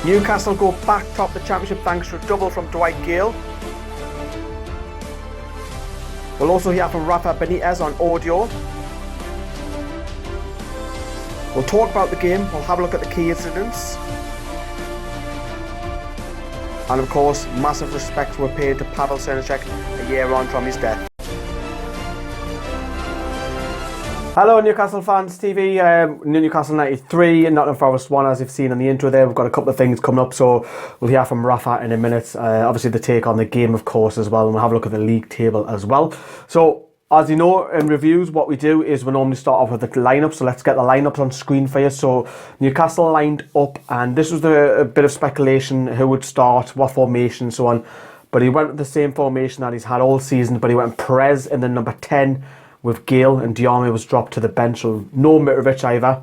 Newcastle go back top the championship thanks to a double from Dwight Gale. We'll also hear from Rafa Benitez on audio. We'll talk about the game, we'll have a look at the key incidents. And of course, massive respects were paid to Pav Cernich a year on from his death. Hello Newcastle fans TV, Newcastle 93 and Nottingham Forest 1, as you've seen in the intro there. We've got a couple of things coming up, so we'll hear from Rafa in a minute. Obviously the take on the game of course as well, and we'll have a look at the league table as well. So as you know, in reviews what we do is we normally start off with the lineup, so let's get the lineups on screen for you. So Newcastle lined up, and this was a bit of speculation who would start, what formation, so on. But he went with the same formation that he's had all season, but he went Perez in the number 10, with Gale, and Diarmi was dropped to the bench, so no Mitrovic either.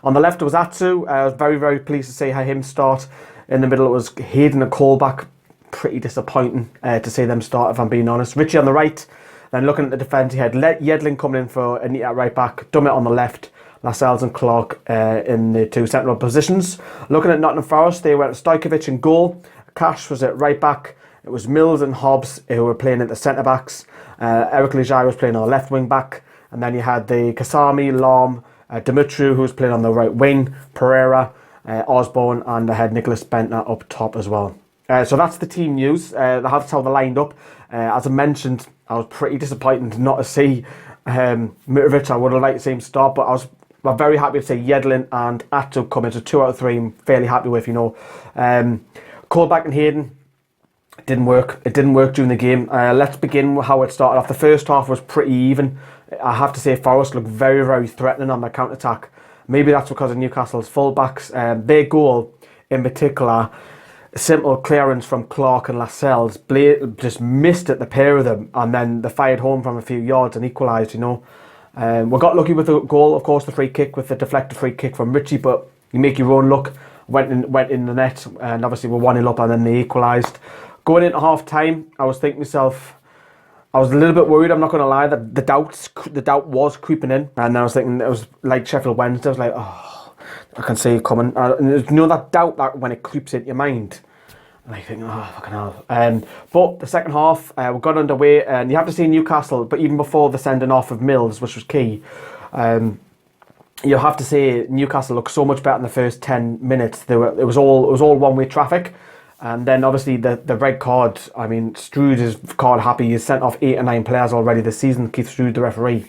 On the left it was Atsu. I was very pleased to see how him start. In the middle it was Hayden and Colback. Pretty disappointing to see them start, if I'm being honest. Richie on the right. Then looking at the defence, he had Yedlin coming in for Anita at right back, Dummett on the left, Lascelles and Clark in the two central positions. Looking at Nottingham Forest, they went Stojkovic in goal. Cash was at right back. It was Mills and Hobbs who were playing at the centre backs. Eric Lejai was playing on the left wing back, and then you had the Kasami, Lom, Dimitru who was playing on the right wing, Pereira, Osborne, and I had Nicholas Bentner up top as well. So that's the team news. That's how they lined up. As I mentioned, I was pretty disappointed not to see Mitrovic. I would have liked to see him start, but I was very happy to see Yedlin and Atsu come in. So 2 out of 3 I'm fairly happy with, you know. Colback and Hayden. It didn't work. It didn't work during the game. Let's begin with how it started off. The first half was pretty even. I have to say Forest looked very threatening on their counter-attack. Maybe that's because of Newcastle's fullbacks. Their goal in particular, a simple clearance from Clark and Lascelles, just missed it, the pair of them, and then they fired home from a few yards and equalised, you know. We got lucky with the goal, of course, the free kick, with the deflected free kick from Richie, but you make your own luck. Went in the net, and obviously we're 1-0 up, and then they equalised. Going into half time, I was thinking to myself, I was a little bit worried, I'm not going to lie, that the doubt was creeping in. And I was thinking, it was like Sheffield Wednesday, I was like, oh, I can see it coming. And you know that doubt that when it creeps into your mind, and I think, oh, fucking hell. But the second half, we got underway, and you have to see Newcastle, but even before the sending off of Mills, which was key, you have to say Newcastle looked so much better in the first 10 minutes. It was all one-way traffic. And then obviously the red card, I mean, Stroud is card happy. He's sent off 8 or 9 players already this season, Keith Stroud, the referee.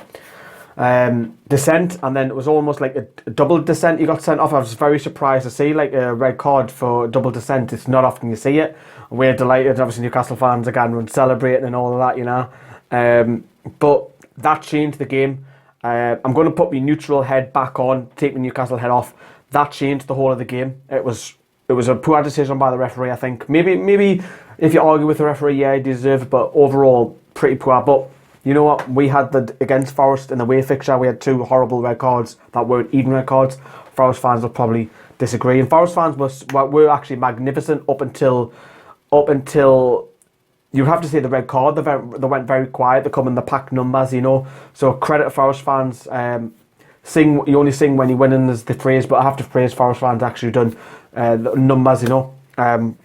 Descent, and then it was almost like a double descent he got sent off. I was very surprised to see like a red card for double descent. It's not often you see it. We're delighted, obviously Newcastle fans again were celebrating and all of that, you know. But that changed the game. I'm going to put my neutral head back on, take my Newcastle head off. That changed the whole of the game. It was a poor decision by the referee, I think. Maybe if you argue with the referee, yeah, he deserved it, but overall, pretty poor. But you know what? We had against Forest in the away fixture, we had 2 horrible red cards that weren't even red cards. Forest fans will probably disagree. And Forest fans were actually magnificent up until you have to say the red card. They went very quiet. They come in the pack numbers, you know. So credit to Forest fans. You only sing when you're winning is the phrase, but I have to praise Forest fans actually done numbers, you know. And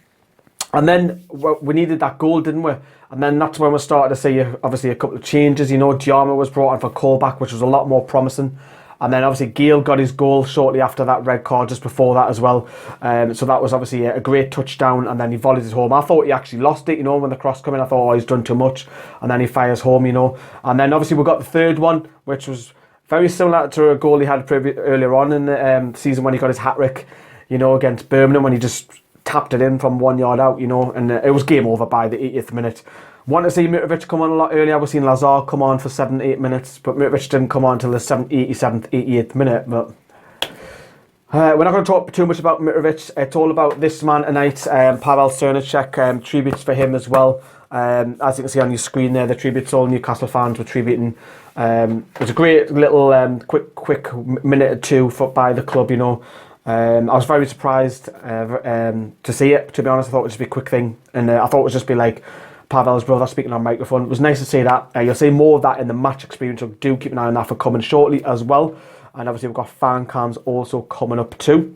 then we needed that goal, didn't we? And then that's when we started to see obviously a couple of changes, you know. Diarmi was brought in for Colback, which was a lot more promising. And then obviously Gale got his goal shortly after that red card, just before that as well. So that was obviously a great touchdown, and then he volleyed it home. I thought he actually lost it, you know, when the cross came in. I thought, oh, he's done too much. And then he fires home, you know. And then obviously we got the third one, which was very similar to a goal he had earlier on in the season when he got his hat-trick, you know, against Birmingham, when he just tapped it in from 1 yard out, you know, and it was game over by the 80th minute. Want to see Mitrovic come on a lot earlier. We've seen Lazar come on for 7-8 minutes, but Mitrovic didn't come on until the 87th, 88th minute. But we're not going to talk too much about Mitrovic. It's all about this man tonight, Pav Cernich. Tributes for him as well. As you can see on your screen there, the tributes, all Newcastle fans were tributing. It was a great little quick minute or two by the club, you know. I was very surprised to see it, to be honest. I thought it would just be a quick thing, and I thought it would just be like Pavel's brother speaking on microphone. It was nice to see that. You'll see more of that in the match experience, so do keep an eye on that for coming shortly as well. And obviously we've got fan cams also coming up too.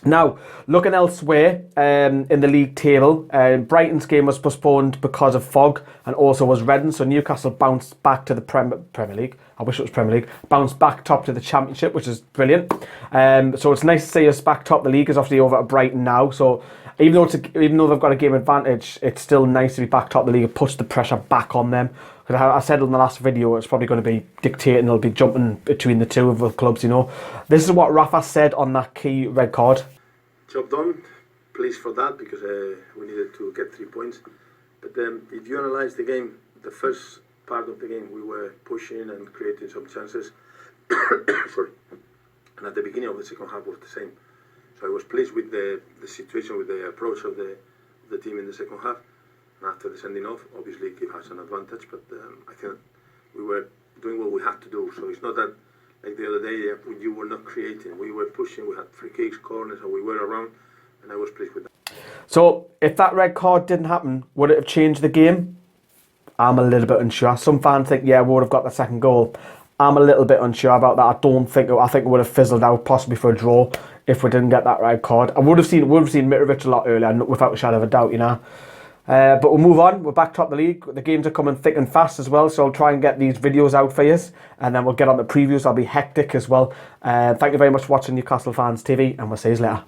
Now, looking elsewhere in the league table, Brighton's game was postponed because of fog, and also was Reading, so Newcastle bounced back to the Premier League. I wish it was Premier League. Bounced back top to the Championship, which is brilliant. So it's nice to see us back top the league. It's obviously over at Brighton now, so even though they've got a game advantage, it's still nice to be back top the league. It puts the pressure back on them. Because I said in the last video, it's probably going to be dictating. It'll be jumping between the two of the clubs, you know. This is what Rafa said on that key red card. Job done. Pleased for that, because we needed to get 3 points. But if you analyse the game, the first part of the game, we were pushing and creating some chances. Sorry. And at the beginning of the second half was the same. So I was pleased with the situation, with the approach of the team in the second half. And after the sending off, obviously it gave us an advantage, but I think we were doing what we had to do. So it's not that, like the other day, you were not creating. We were pushing, we had free kicks, corners, and we were around, and I was pleased with that. So if that red card didn't happen, would it have changed the game? I'm a little bit unsure. Some fans think, yeah, we would have got the second goal. I'm a little bit unsure about that. I think it would have fizzled out, possibly for a draw, if we didn't get that red card. I would have seen Mitrovic a lot earlier, without a shadow of a doubt, you know. But we'll move on. We're back top the league. The games are coming thick and fast as well, so I'll try and get these videos out for you, and then we'll get on the previews. I'll be hectic as well. Thank you very much for watching Newcastle Fans TV, and we'll see you later.